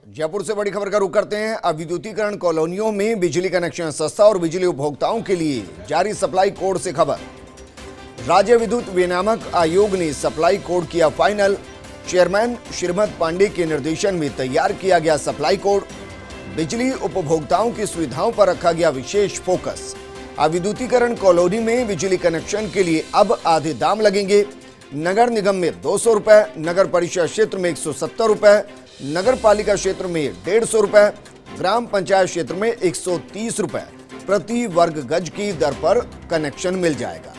जयपुर से बड़ी खबर का रुख करते हैं। अविद्युतीकरण कॉलोनियों में बिजली कनेक्शन सस्ता और बिजली उपभोक्ताओं के लिए जारी सप्लाई कोड से खबर। राज्य विद्युत विनियामक आयोग ने सप्लाई कोड किया फाइनल। चेयरमैन श्रीमद पांडे के निर्देशन में तैयार किया गया सप्लाई कोड। बिजली उपभोक्ताओं की सुविधाओं पर रखा गया विशेष फोकस। अविद्युतीकरण कॉलोनी में बिजली कनेक्शन के लिए अब आधे दाम लगेंगे। नगर निगम में 200 रुपए, नगर परिषद क्षेत्र में 170 रुपए, नगर पालिका क्षेत्र में 150 रुपए, ग्राम पंचायत क्षेत्र में 130 रुपए प्रति वर्ग गज की दर पर कनेक्शन मिल जाएगा।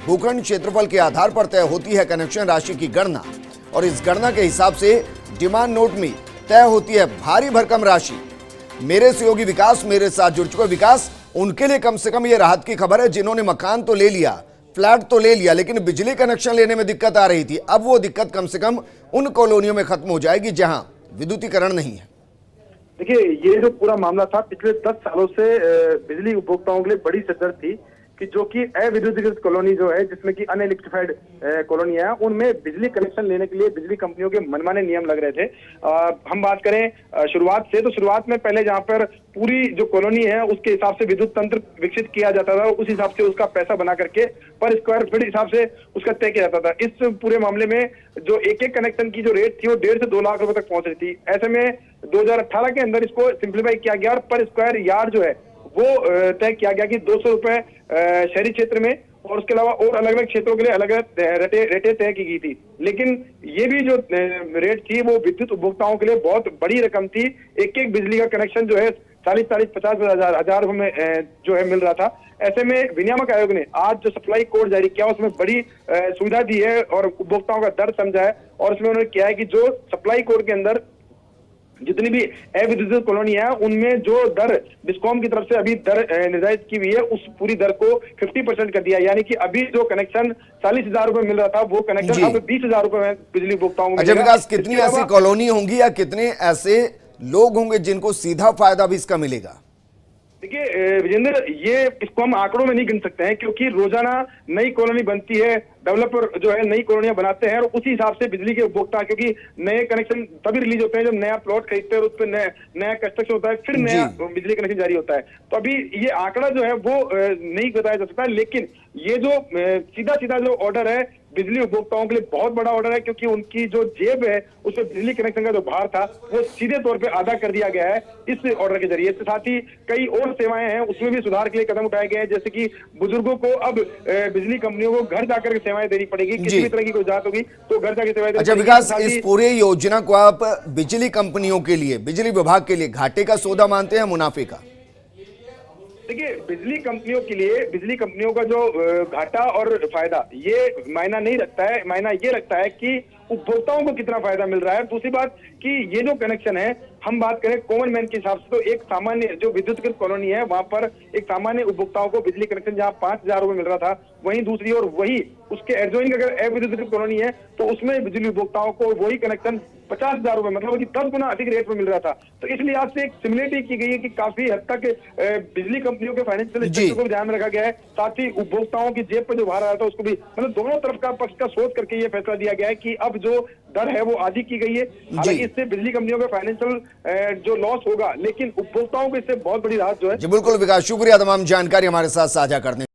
भूखंड क्षेत्रफल के आधार पर तय होती है कनेक्शन राशि की गणना और इस गणना के हिसाब से डिमांड नोट में तय होती है भारी भरकम राशि। मेरे सहयोगी विकास मेरे साथ जुड़ चुके। विकास, उनके लिए कम से कम ये राहत की खबर है जिन्होंने मकान तो ले लिया, फ्लैट तो ले लिया, लेकिन बिजली कनेक्शन लेने में दिक्कत आ रही थी। अब वो दिक्कत कम से कम उन कॉलोनियों में खत्म हो जाएगी जहां विद्युतीकरण नहीं है। देखिए, ये जो पूरा मामला था पिछले 10 सालों से बिजली उपभोक्ताओं के लिए बड़ी सदर थी कि जो कि अविद्युतीकृत कॉलोनी जो है, जिसमें कि अनइलेक्ट्रिफाइड कॉलोनी है, उनमें बिजली कनेक्शन लेने के लिए बिजली कंपनियों के मनमाने नियम लग रहे थे। हम बात करें शुरुआत से, तो शुरुआत में पहले जहां पर पूरी जो कॉलोनी है उसके हिसाब से विद्युत तंत्र विकसित किया जाता था, उस हिसाब से उसका पैसा बना करके पर स्क्वायर फीट हिसाब से उसका तय किया जाता था। इस पूरे मामले में जो एक एक कनेक्शन की जो रेट थी वो 1.5 से 2 लाख रुपए तक पहुंच रही थी। ऐसे में 2018 के अंदर इसको सिंप्लीफाई किया गया और पर स्क्वायर यार्ड जो है वो तय किया गया कि 200 रुपए शहरी क्षेत्र में और उसके अलावा और अलग अलग क्षेत्रों के लिए अलग अलग रेटें तय की गई थी। लेकिन ये भी जो रेट थी वो विद्युत उपभोक्ताओं के लिए बहुत बड़ी रकम थी। एक एक बिजली का कनेक्शन जो है 40-50 हजार रुपए में जो है मिल रहा था। ऐसे में विनियामक आयोग ने आज जो सप्लाई कोड जारी किया उसमें बड़ी सुविधा दी है और उपभोक्ताओं का दर्द समझा है और उसमें उन्होंने किया है कि जो सप्लाई कोड के अंदर जितनी भी अविद्युत कॉलोनी है उनमें जो दर डिस्कॉम की तरफ से अभी दर निर्धारित की हुई है उस पूरी दर को 50% कर दिया। यानी कि अभी जो कनेक्शन 40,000 रुपए मिल रहा था वो कनेक्शन अब 20,000 रुपए में बिजली उपभोक्ताओं को मिलेगा। विकास, कितनी ऐसी कॉलोनी होंगी या कितने ऐसे लोग होंगे जिनको सीधा फायदा भी इसका मिलेगा? देखिए विजेंद्र, ये इसको हम आंकड़ों में नहीं गिन सकते हैं क्योंकि रोजाना नई कॉलोनी बनती है, डेवलपर जो है नई कॉलोनियां बनाते हैं और उसी हिसाब से बिजली के उपभोक्ता, क्योंकि नए कनेक्शन तभी रिलीज होते हैं जब नया प्लॉट खरीदते हैं और उस पर नया कंस्ट्रक्शन होता है, फिर नया बिजली कनेक्शन जारी होता है। तो अभी ये आंकड़ा जो है वो नहीं बताया जा सकता, लेकिन ये जो सीधा सीधा जो ऑर्डर है बिजली उपभोक्ताओं के लिए बहुत बड़ा ऑर्डर है क्योंकि उनकी जो जेब है उसमें बिजली कनेक्शन का जो भार था वो सीधे तौर पे आधा कर दिया गया है इस ऑर्डर के जरिए। इसके साथ ही कई और सेवाएं हैं उसमें भी सुधार के लिए कदम उठाए गए हैं, जैसे कि बुजुर्गों को अब बिजली कंपनियों को घर जाकर के सेवाएं देनी पड़ेगी। किसी भी तरह की कोई जांच होगी तो घर जाकर सेवाएं देनी। अच्छा विकास, इस पूरे योजना को आप बिजली कंपनियों के लिए, बिजली विभाग के लिए घाटे का सौदा मानते हैं, मुनाफे का? देखिए, बिजली कंपनियों के लिए बिजली कंपनियों का जो घाटा और फायदा ये मायना नहीं रखता है, मायना ये रखता है कि उपभोक्ताओं को कितना फायदा मिल रहा है। दूसरी बात कि ये जो कनेक्शन है, हम बात करें कॉमन मैन के हिसाब से तो एक सामान्य जो विद्युतीकृत कॉलोनी है वहां पर एक सामान्य उपभोक्ताओं को बिजली कनेक्शन जहां 5,000 रुपए मिल रहा था, वहीं दूसरी ओर वही उसके एडजॉइनिंग अगर अविद्युतीकृत कॉलोनी है तो उसमें बिजली उपभोक्ताओं को वही कनेक्शन 50,000 रुपए, मतलब कि 10 गुना अधिक रेट में मिल रहा था। तो इसलिए आज से एक सिमिलरिटी की गई है कि काफी हद तक बिजली कंपनियों के फाइनेंशियल स्ट्रक्चर को भी ध्यान में रखा गया है, साथ ही उपभोक्ताओं की जेब पर जो भार आ रहा था उसको भी, मतलब दोनों तरफ का पक्ष का सोच करके ये फैसला दिया गया है कि अब जो दर है वो आधी की गई है। हालांकि इससे बिजली कंपनियों का फाइनेंशियल जो लॉस होगा, लेकिन उपभोक्ताओं को इससे बहुत बड़ी राहत जो है। जी बिल्कुल विकास, शुक्रिया तमाम जानकारी हमारे साथ साझा करने